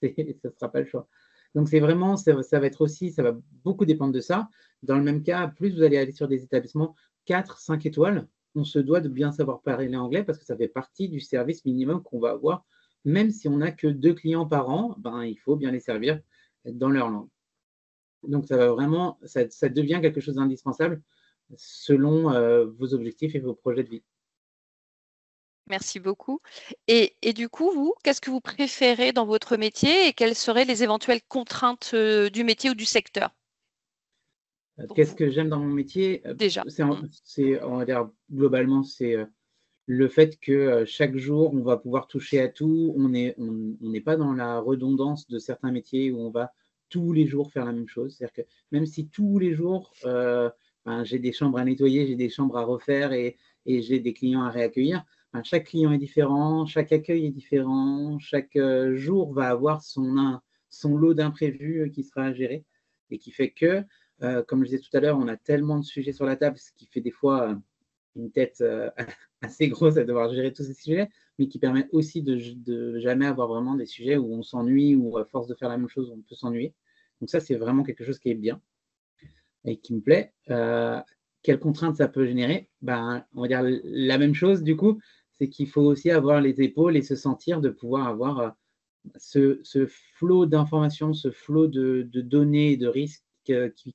Ça ne sera pas le choix. Donc, c'est vraiment, ça va être aussi, ça va beaucoup dépendre de ça. Dans le même cas, plus vous allez aller sur des établissements 4, 5 étoiles, on se doit de bien savoir parler anglais parce que ça fait partie du service minimum qu'on va avoir. Même si on n'a que 2 clients par an, ben, il faut bien les servir dans leur langue. Donc, ça va vraiment, ça devient quelque chose d'indispensable selon vos objectifs et vos projets de vie. Merci beaucoup. Et du coup, vous, qu'est-ce que vous préférez dans votre métier et quelles seraient les éventuelles contraintes du métier ou du secteur? Qu'est-ce que j'aime dans mon métier? Déjà. On va dire, globalement, c'est le fait que chaque jour, on va pouvoir toucher à tout. On n'est pas dans la redondance de certains métiers où on va tous les jours faire la même chose. C'est-à-dire que même si tous les jours, j'ai des chambres à nettoyer, j'ai des chambres à refaire et j'ai des clients à réaccueillir, chaque client est différent, chaque accueil est différent, chaque jour va avoir son lot d'imprévus qui sera à gérer et qui fait que, comme je disais tout à l'heure, on a tellement de sujets sur la table, ce qui fait des fois une tête assez grosse à devoir gérer tous ces sujets, mais qui permet aussi de jamais avoir vraiment des sujets où on s'ennuie ou à force de faire la même chose, on peut s'ennuyer. Donc ça, c'est vraiment quelque chose qui est bien et qui me plaît. Quelles contraintes ça peut générer? On va dire la même chose du coup, c'est qu'il faut aussi avoir les épaules et se sentir de pouvoir avoir ce flot d'informations, ce flot de données et de risques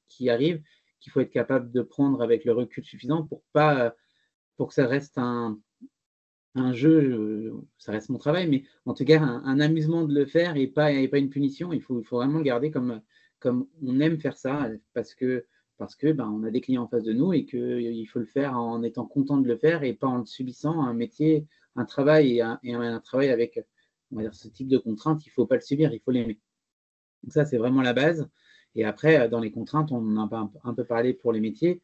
qui arrivent, qu'il faut être capable de prendre avec le recul suffisant pour que ça reste un jeu, ça reste mon travail, mais en tout cas un amusement de le faire et pas une punition. Il faut vraiment le garder comme on aime faire ça parce que on a des clients en face de nous et qu'il faut le faire en étant content de le faire et pas en le subissant. Un métier, un travail et un travail avec, on va dire, ce type de contraintes, il ne faut pas le subir, il faut l'aimer. Donc ça, c'est vraiment la base. Et après, dans les contraintes, on en a un peu parlé pour les métiers.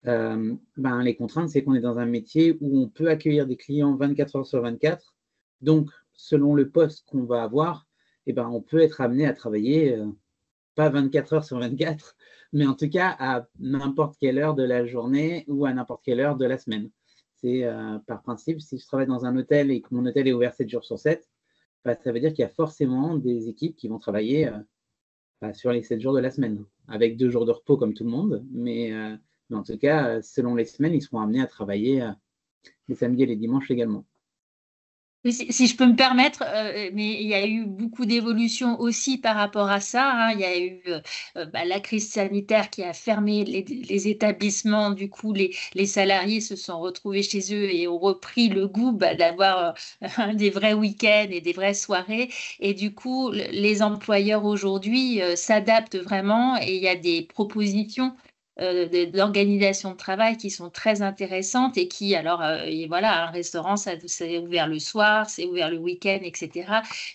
Les contraintes, c'est qu'on est dans un métier où on peut accueillir des clients 24 heures sur 24. Donc, selon le poste qu'on va avoir, on peut être amené à travailler pas 24 heures sur 24, mais en tout cas à n'importe quelle heure de la journée ou à n'importe quelle heure de la semaine. C'est par principe, si je travaille dans un hôtel et que mon hôtel est ouvert 7 jours sur 7, ça veut dire qu'il y a forcément des équipes qui vont travailler sur les 7 jours de la semaine, avec 2 jours de repos comme tout le monde, mais en tout cas, selon les semaines, ils seront amenés à travailler les samedis et les dimanches également. Oui, si je peux me permettre, mais il y a eu beaucoup d'évolutions aussi par rapport à ça, hein. Il y a eu la crise sanitaire qui a fermé les établissements. Du coup, les salariés se sont retrouvés chez eux et ont repris le goût d'avoir des vrais week-ends et des vraies soirées. Et du coup, les employeurs aujourd'hui s'adaptent vraiment et il y a des propositions d'organisation de travail qui sont très intéressantes et qui, alors, et voilà, un restaurant, c'est ouvert le soir, c'est ouvert le week-end, etc.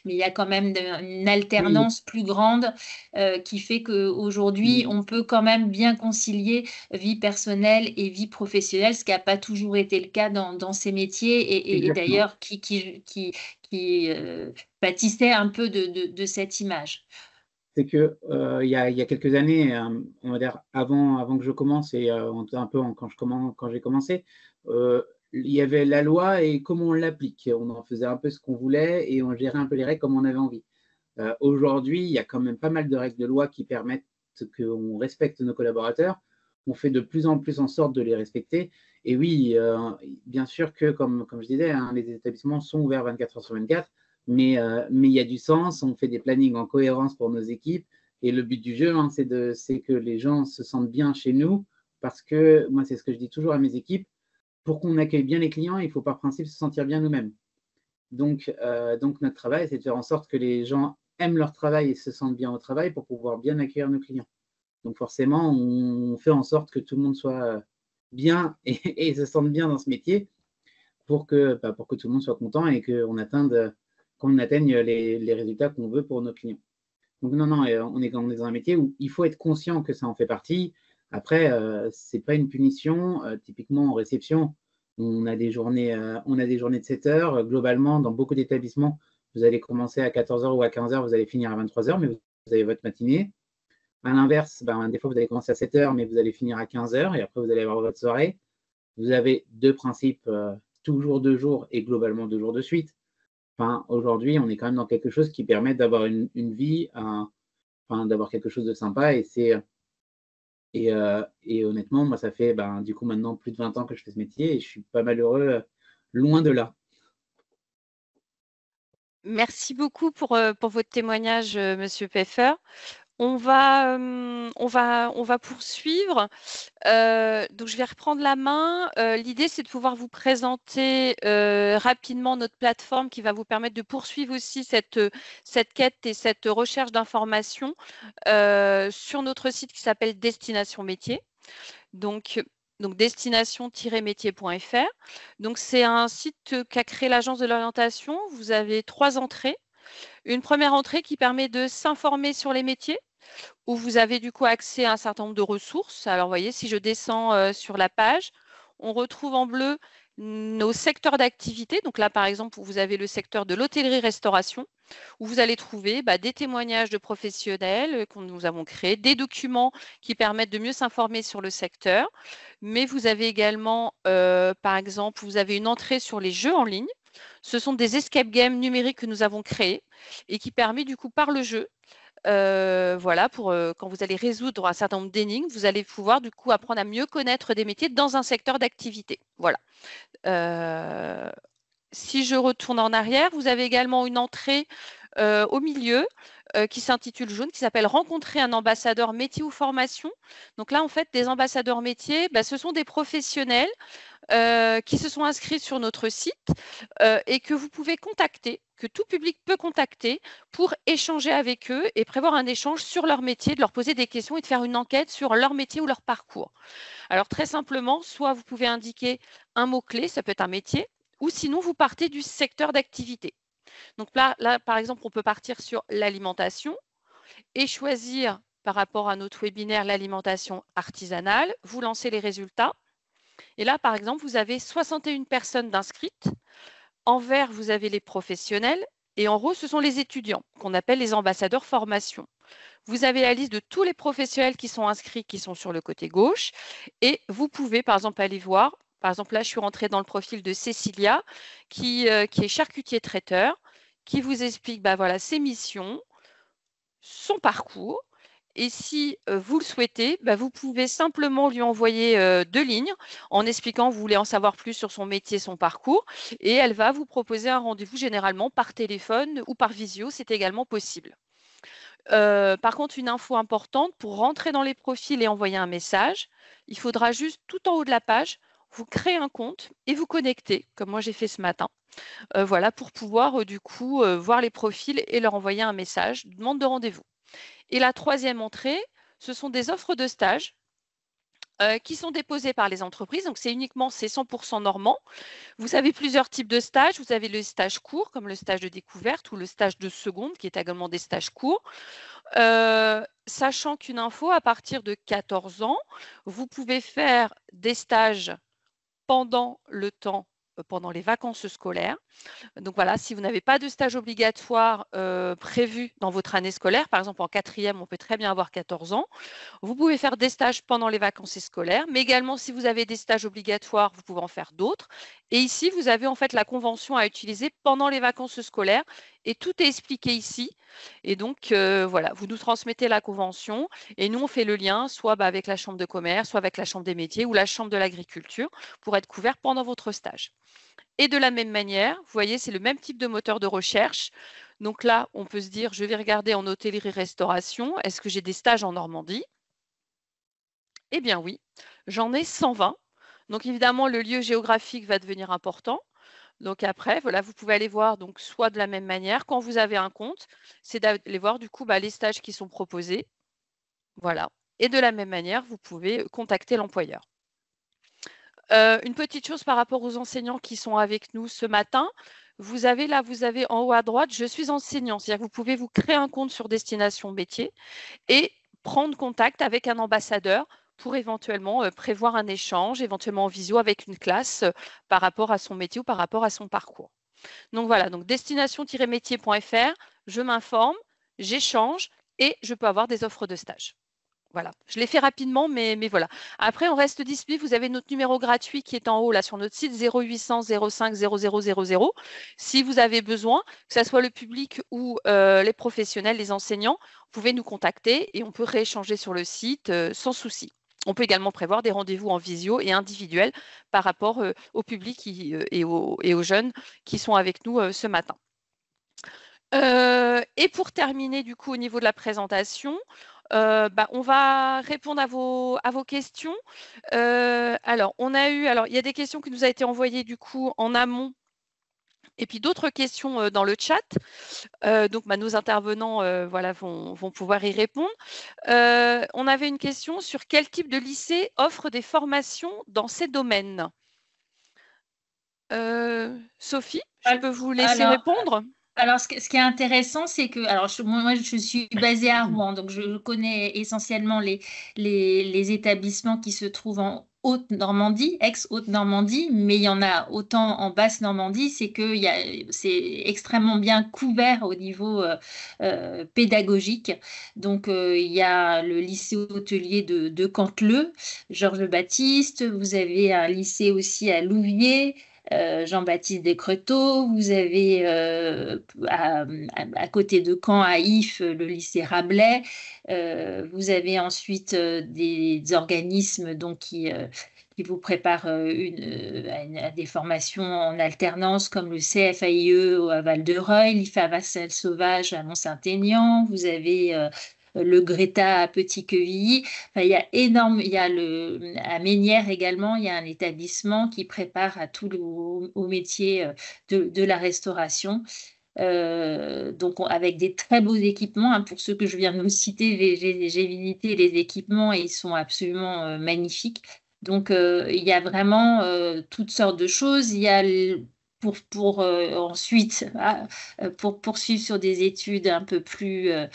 Mais il y a quand même une alternance plus grande qui fait qu'aujourd'hui, on peut quand même bien concilier vie personnelle et vie professionnelle, ce qui n'a pas toujours été le cas dans ces métiers et d'ailleurs qui pâtissait un peu de cette image. C'est que il y a quelques années, on va dire avant que je commence et un peu quand j'ai commencé, il y avait la loi et comment on l'applique. On en faisait un peu ce qu'on voulait et on gérait un peu les règles comme on avait envie. Aujourd'hui, il y a quand même pas mal de règles de loi qui permettent qu'on respecte nos collaborateurs. On fait de plus en plus en sorte de les respecter. Et oui, bien sûr que, comme je disais, les établissements sont ouverts 24 heures sur 24. Mais il y a du sens, on fait des plannings en cohérence pour nos équipes et le but du jeu, c'est que les gens se sentent bien chez nous parce que, moi c'est ce que je dis toujours à mes équipes, pour qu'on accueille bien les clients, il faut par principe se sentir bien nous-mêmes. Donc notre travail, c'est de faire en sorte que les gens aiment leur travail et se sentent bien au travail pour pouvoir bien accueillir nos clients. Donc forcément, on fait en sorte que tout le monde soit bien et se sente bien dans ce métier pour que tout le monde soit content et qu'on atteigne les résultats qu'on veut pour nos clients. Donc non, on est dans un métier où il faut être conscient que ça en fait partie. Après, ce n'est pas une punition. Typiquement, en réception, on a des journées de 7 heures. Globalement, dans beaucoup d'établissements, vous allez commencer à 14 heures ou à 15 heures, vous allez finir à 23 heures, mais vous avez votre matinée. À l'inverse, des fois, vous allez commencer à 7 heures, mais vous allez finir à 15 heures et après, vous allez avoir votre soirée. vous avez 2 principes, toujours 2 jours et globalement 2 jours de suite. Enfin, aujourd'hui, on est quand même dans quelque chose qui permet d'avoir une vie, d'avoir quelque chose de sympa et honnêtement, moi, ça fait, du coup, maintenant plus de 20 ans que je fais ce métier et je suis pas malheureux, loin de là. Merci beaucoup pour votre témoignage, Monsieur Pfeffer. On va poursuivre. Donc, je vais reprendre la main. L'idée, c'est de pouvoir vous présenter rapidement notre plateforme qui va vous permettre de poursuivre aussi cette quête et cette recherche d'informations sur notre site qui s'appelle Destination Métier. Donc destination-métier.fr. Donc, c'est un site qu'a créé l'agence de l'orientation. Vous avez 3 entrées. Une première entrée qui permet de s'informer sur les métiers, où vous avez du coup accès à un certain nombre de ressources. Alors, vous voyez, si je descends sur la page, on retrouve en bleu nos secteurs d'activité. Donc là, par exemple, vous avez le secteur de l'hôtellerie-restauration, où vous allez trouver des témoignages de professionnels que nous avons créés, des documents qui permettent de mieux s'informer sur le secteur. Mais vous avez également, par exemple, vous avez une entrée sur les jeux en ligne. Ce sont des escape games numériques que nous avons créés et qui permet du coup par le jeu, voilà, pour quand vous allez résoudre un certain nombre d'énigmes, vous allez pouvoir du coup apprendre à mieux connaître des métiers dans un secteur d'activité. Voilà. Si je retourne en arrière, vous avez également une entrée au milieu qui s'intitule jaune, qui s'appelle Rencontrer un ambassadeur métier ou formation. Donc là, en fait, des ambassadeurs métiers, ce sont des professionnels qui se sont inscrits sur notre site et que vous pouvez contacter, que tout public peut contacter pour échanger avec eux et prévoir un échange sur leur métier, de leur poser des questions et de faire une enquête sur leur métier ou leur parcours. Alors très simplement, soit vous pouvez indiquer un mot-clé, ça peut être un métier, ou sinon vous partez du secteur d'activité. Donc là, par exemple, on peut partir sur l'alimentation et choisir par rapport à notre webinaire l'alimentation artisanale. Vous lancez les résultats. Et là, par exemple, vous avez 61 personnes d'inscrites. En vert, vous avez les professionnels. Et en rose, ce sont les étudiants, qu'on appelle les ambassadeurs formation. Vous avez la liste de tous les professionnels qui sont inscrits, qui sont sur le côté gauche. Et vous pouvez, par exemple, aller voir. Par exemple, là, je suis rentrée dans le profil de Cécilia, qui est charcutier traiteur, qui vous explique voilà, ses missions, son parcours. Et si vous le souhaitez, vous pouvez simplement lui envoyer 2 lignes en expliquant que vous voulez en savoir plus sur son métier, son parcours. Et elle va vous proposer un rendez-vous généralement par téléphone ou par visio, c'est également possible. Par contre, une info importante, pour rentrer dans les profils et envoyer un message, il faudra juste tout en haut de la page, vous créer un compte et vous connecter, comme moi j'ai fait ce matin. Voilà, pour pouvoir du coup voir les profils et leur envoyer un message, demande de rendez-vous. Et la troisième entrée, ce sont des offres de stage qui sont déposées par les entreprises. Donc, c'est 100% normand. Vous avez plusieurs types de stages. Vous avez le stage court, comme le stage de découverte, ou le stage de seconde, qui est également des stages courts. Sachant qu'une info, à partir de 14 ans, vous pouvez faire des stages pendant les vacances scolaires. Donc voilà, si vous n'avez pas de stage obligatoire prévu dans votre année scolaire, par exemple en 4e, on peut très bien avoir 14 ans, vous pouvez faire des stages pendant les vacances scolaires, mais également si vous avez des stages obligatoires, vous pouvez en faire d'autres. Et ici, vous avez en fait la convention à utiliser pendant les vacances scolaires et tout est expliqué ici. Et donc, voilà, vous nous transmettez la convention et nous, on fait le lien soit avec la chambre de commerce, soit avec la chambre des métiers ou la chambre de l'agriculture pour être couvert pendant votre stage. Et de la même manière, vous voyez, c'est le même type de moteur de recherche. Donc là, on peut se dire, je vais regarder en hôtellerie-restauration, est-ce que j'ai des stages en Normandie? Eh bien oui, j'en ai 120. Donc évidemment, le lieu géographique va devenir important. Donc après, voilà, vous pouvez aller voir donc soit de la même manière, quand vous avez un compte, c'est d'aller voir du coup les stages qui sont proposés. Voilà. Et de la même manière, vous pouvez contacter l'employeur. Une petite chose par rapport aux enseignants qui sont avec nous ce matin. Vous avez en haut à droite, je suis enseignant. C'est-à-dire que vous pouvez vous créer un compte sur Destination Métier et prendre contact avec un ambassadeur pour éventuellement prévoir un échange, éventuellement en visio avec une classe par rapport à son métier ou par rapport à son parcours. Donc voilà, donc destination-métier.fr, je m'informe, j'échange et je peux avoir des offres de stage. Voilà, je l'ai fait rapidement, mais voilà. Après, on reste disponible. Vous avez notre numéro gratuit qui est en haut là sur notre site 0800 05 0000. Si vous avez besoin, que ce soit le public ou les professionnels, les enseignants, vous pouvez nous contacter et on peut rééchanger sur le site sans souci. On peut également prévoir des rendez-vous en visio et individuels par rapport au public et aux jeunes qui sont avec nous ce matin. Et pour terminer, du coup, au niveau de la présentation, on va répondre à vos questions. Alors, il y a des questions qui nous ont été envoyées du coup en amont et puis d'autres questions dans le chat. Donc, nos intervenants vont pouvoir y répondre. On avait une question sur quel type de lycée offre des formations dans ces domaines. Sophie, je peux vous laisser répondre. Alors, ce qui est intéressant, c'est que, alors moi, je suis basée à Rouen, donc je connais essentiellement les établissements qui se trouvent en Haute-Normandie, ex-Haute-Normandie, mais il y en a autant en Basse-Normandie, c'est extrêmement bien couvert au niveau pédagogique. Donc, il y a le lycée hôtelier de Canteleu, Georges Baptiste, vous avez un lycée aussi à Louviers, Jean-Baptiste Descreteaux, vous avez à côté de Caen, à Ifs, le lycée Rabelais, vous avez ensuite des organismes donc, qui vous préparent à des formations en alternance comme le CFAIE à Val-de-Reuil, l'IFA Vassal-Sauvage à Mont-Saint-Aignan, vous avez le Greta à Petit-Quevilly. Enfin, il y a à Ménières également, il y a un établissement qui prépare à au métier de la restauration. Donc avec des très beaux équipements, hein, pour ceux que je viens de vous citer, j'ai visité les équipements et ils sont absolument magnifiques. Donc il y a vraiment toutes sortes de choses. Il y a ensuite pour poursuivre sur des études un peu plus à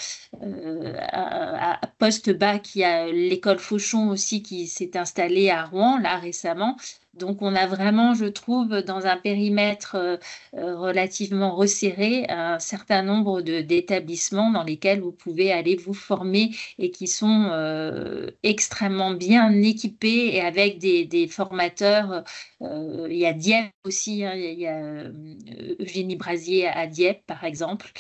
post-bac, il y a l'école Fauchon aussi qui s'est installée à Rouen là récemment. Donc on a vraiment, je trouve, dans un périmètre relativement resserré, un certain nombre d'établissements dans lesquels vous pouvez aller vous former et qui sont extrêmement bien équipés et avec des formateurs. Il y a Dieppe aussi, hein, il y a Eugénie Brasier à Dieppe, par exemple.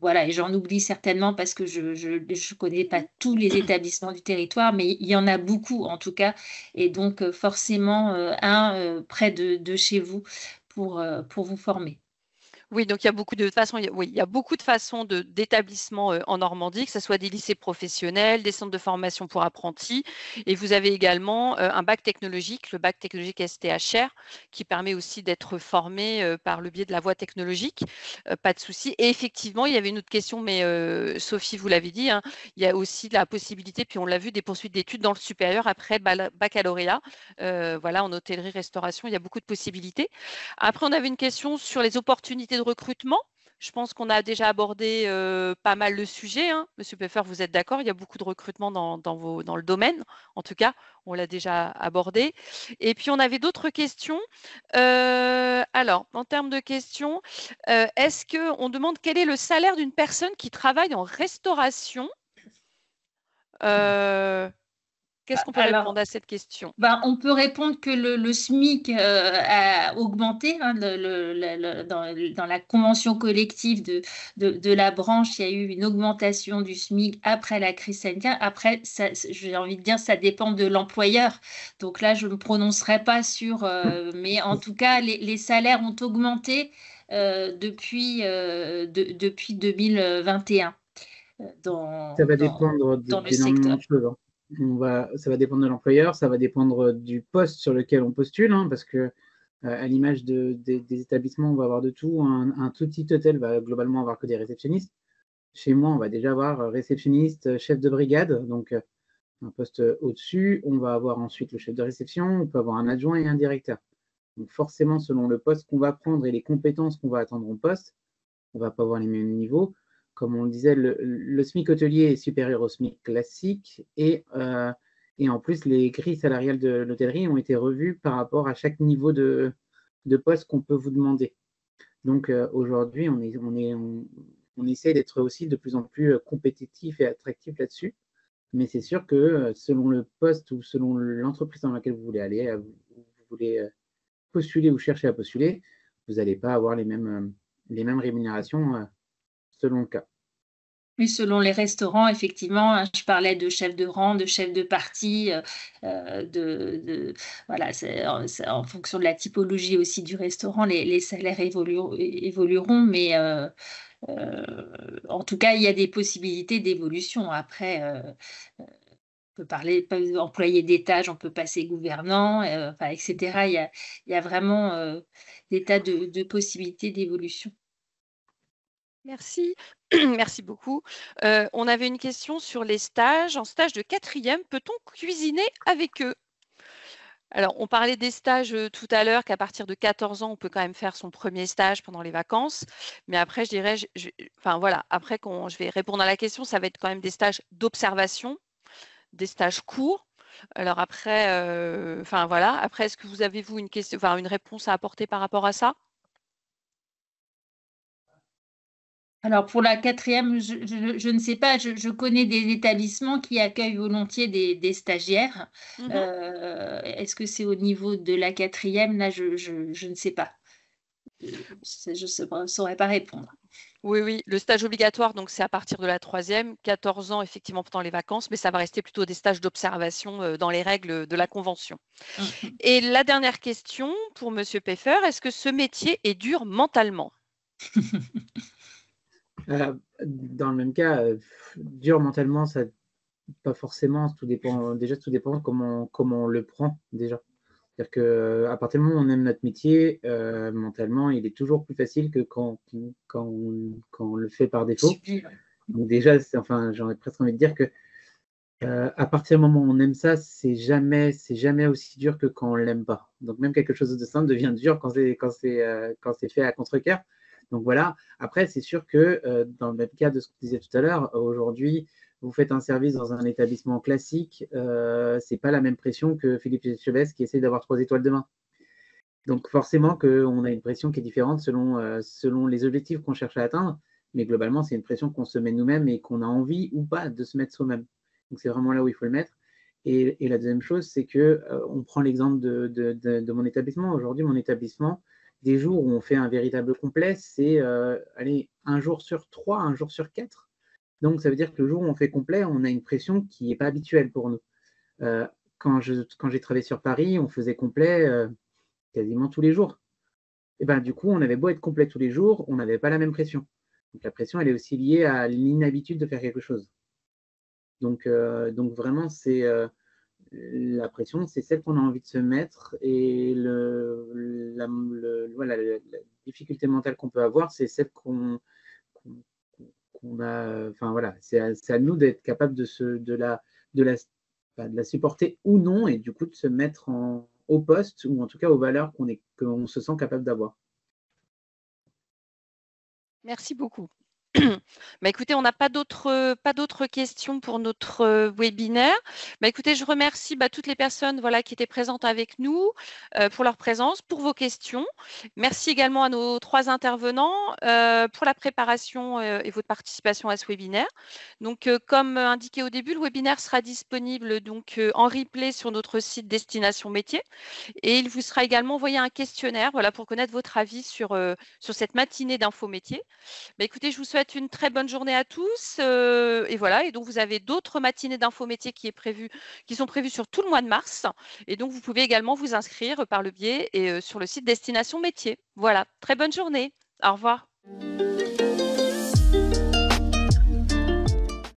Voilà, et j'en oublie certainement parce que je ne connais pas tous les établissements du territoire, mais il y en a beaucoup en tout cas, et donc forcément près de chez vous pour vous former. Oui, donc il y a beaucoup de façons, il y a beaucoup de façons d'établissements en Normandie, que ce soit des lycées professionnels, des centres de formation pour apprentis. Et vous avez également un bac technologique, le bac technologique STHR, qui permet aussi d'être formé par le biais de la voie technologique. Pas de souci. Et effectivement, il y avait une autre question, mais Sophie, vous l'avez dit, hein, il y a aussi la possibilité, puis on l'a vu, des poursuites d'études dans le supérieur après le baccalauréat. Voilà, en hôtellerie-restauration, il y a beaucoup de possibilités. Après, on avait une question sur les opportunités de recrutement. Je pense qu'on a déjà abordé pas mal le sujet, hein. Monsieur Peffer, vous êtes d'accord? Il y a beaucoup de recrutement dans le domaine. En tout cas, on l'a déjà abordé. Et puis, on avait d'autres questions. Alors, en termes de questions, est-ce qu'on demande quel est le salaire d'une personne qui travaille en restauration? Qu'est-ce qu'on peut répondre à cette question? On peut répondre que le SMIC a augmenté, hein, dans la convention collective de la branche, il y a eu une augmentation du SMIC après la crise sanitaire. Après, j'ai envie de dire, ça dépend de l'employeur. Donc là, je ne me prononcerai pas sur, mais en tout cas, les salaires ont augmenté depuis 2021 Ça va dépendre dans le d'énormément secteur. de choses, hein. Ça va dépendre de l'employeur, ça va dépendre du poste sur lequel on postule, hein, parce que à l'image des établissements, on va avoir de tout. Un tout petit hôtel va globalement avoir que des réceptionnistes. Chez moi, on va déjà avoir réceptionniste, chef de brigade, donc un poste au-dessus. On va avoir ensuite le chef de réception, on peut avoir un adjoint et un directeur. Donc forcément, selon le poste qu'on va prendre et les compétences qu'on va attendre en poste, on ne va pas avoir les mêmes niveaux. Comme on le disait, le SMIC hôtelier est supérieur au SMIC classique et en plus, les grilles salariales de l'hôtellerie ont été revues par rapport à chaque niveau de poste qu'on peut vous demander. Donc aujourd'hui, on essaie d'être aussi de plus en plus compétitif et attractif là-dessus. Mais c'est sûr que selon le poste ou selon l'entreprise dans laquelle vous voulez aller, vous voulez postuler ou chercher à postuler, vous n'allez pas avoir les mêmes rémunérations selon le cas. Oui, selon les restaurants, effectivement, hein, je parlais de chef de rang, de chef de partie, voilà, c'est en fonction de la typologie aussi du restaurant, les salaires évolueront, mais en tout cas, il y a des possibilités d'évolution. Après, on peut parler employé d'étage, on peut passer gouvernant, enfin, etc. Il y a vraiment des tas de possibilités d'évolution. Merci, merci beaucoup. On avait une question sur les stages. En stage de 4e, peut-on cuisiner avec eux? Alors, on parlait des stages tout à l'heure, qu'à partir de 14 ans, on peut quand même faire son premier stage pendant les vacances. Mais après, je dirais, enfin voilà, après je vais répondre à la question, ça va être quand même des stages d'observation, des stages courts. Alors après, enfin voilà, après, est-ce que vous avez, vous, une réponse à apporter par rapport à ça? Alors pour la 4e, je ne sais pas, je connais des établissements qui accueillent volontiers des stagiaires. Mhm. Est-ce que c'est au niveau de la 4e? Là, je ne sais pas. Je ne saurais pas répondre. Oui, oui, le stage obligatoire, donc c'est à partir de la 3e, 14 ans effectivement pendant les vacances, mais ça va rester plutôt des stages d'observation dans les règles de la convention. Et la dernière question pour Monsieur Peffer, est-ce que ce métier est dur mentalement? Dans le même cas, dur mentalement, ça pas forcément. Tout dépend. Déjà, tout dépend comment on le prend déjà. C'est-à-dire qu'à partir du moment où on aime notre métier, mentalement, il est toujours plus facile que quand on le fait par défaut. Donc déjà, enfin, j'aurais presque envie de dire que à partir du moment où on aime ça, c'est jamais aussi dur que quand on l'aime pas. Donc même quelque chose de simple devient dur quand c'est fait à contre-cœur. Donc voilà. Après, c'est sûr que dans le même cas de ce que je disais tout à l'heure, aujourd'hui, vous faites un service dans un établissement classique, c'est pas la même pression que Philippe Etchebest qui essaie d'avoir 3 étoiles demain. Donc forcément qu'on a une pression qui est différente selon les objectifs qu'on cherche à atteindre, mais globalement, c'est une pression qu'on se met nous-mêmes et qu'on a envie ou pas de se mettre soi-même. Donc c'est vraiment là où il faut le mettre. Et la deuxième chose, c'est que on prend l'exemple de mon établissement. Aujourd'hui, mon établissement, des jours où on fait un véritable complet, c'est un jour sur 3, un jour sur 4. Donc ça veut dire que le jour où on fait complet, on a une pression qui n'est pas habituelle pour nous. Quand j'ai travaillé sur Paris, on faisait complet quasiment tous les jours. Et ben du coup, on avait beau être complet tous les jours, on n'avait pas la même pression. Donc la pression, elle est aussi liée à l'inhabitude de faire quelque chose. Donc vraiment, c'est la pression, c'est celle qu'on a envie de se mettre, et la difficulté mentale qu'on peut avoir, c'est celle qu'on a. Enfin voilà, c'est à nous d'être capable de la supporter ou non, et du coup de se mettre au poste, ou en tout cas aux valeurs qu'on se sent capable d'avoir. Merci beaucoup. Bah, écoutez, on n'a pas d'autres questions pour notre webinaire. Bah, écoutez, je remercie toutes les personnes qui étaient présentes avec nous pour leur présence, pour vos questions. Merci également à nos 3 intervenants pour la préparation et votre participation à ce webinaire. Donc, comme indiqué au début, le webinaire sera disponible donc en replay sur notre site Destination Métier, et il vous sera également envoyé un questionnaire pour connaître votre avis sur cette matinée d'info métier. Bah, écoutez, je vous souhaite une très bonne journée à tous. Et voilà, et donc vous avez d'autres matinées d'info métier qui sont prévues sur tout le mois de mars. Et donc vous pouvez également vous inscrire par le biais et sur le site Destination Métier. Voilà, très bonne journée. Au revoir.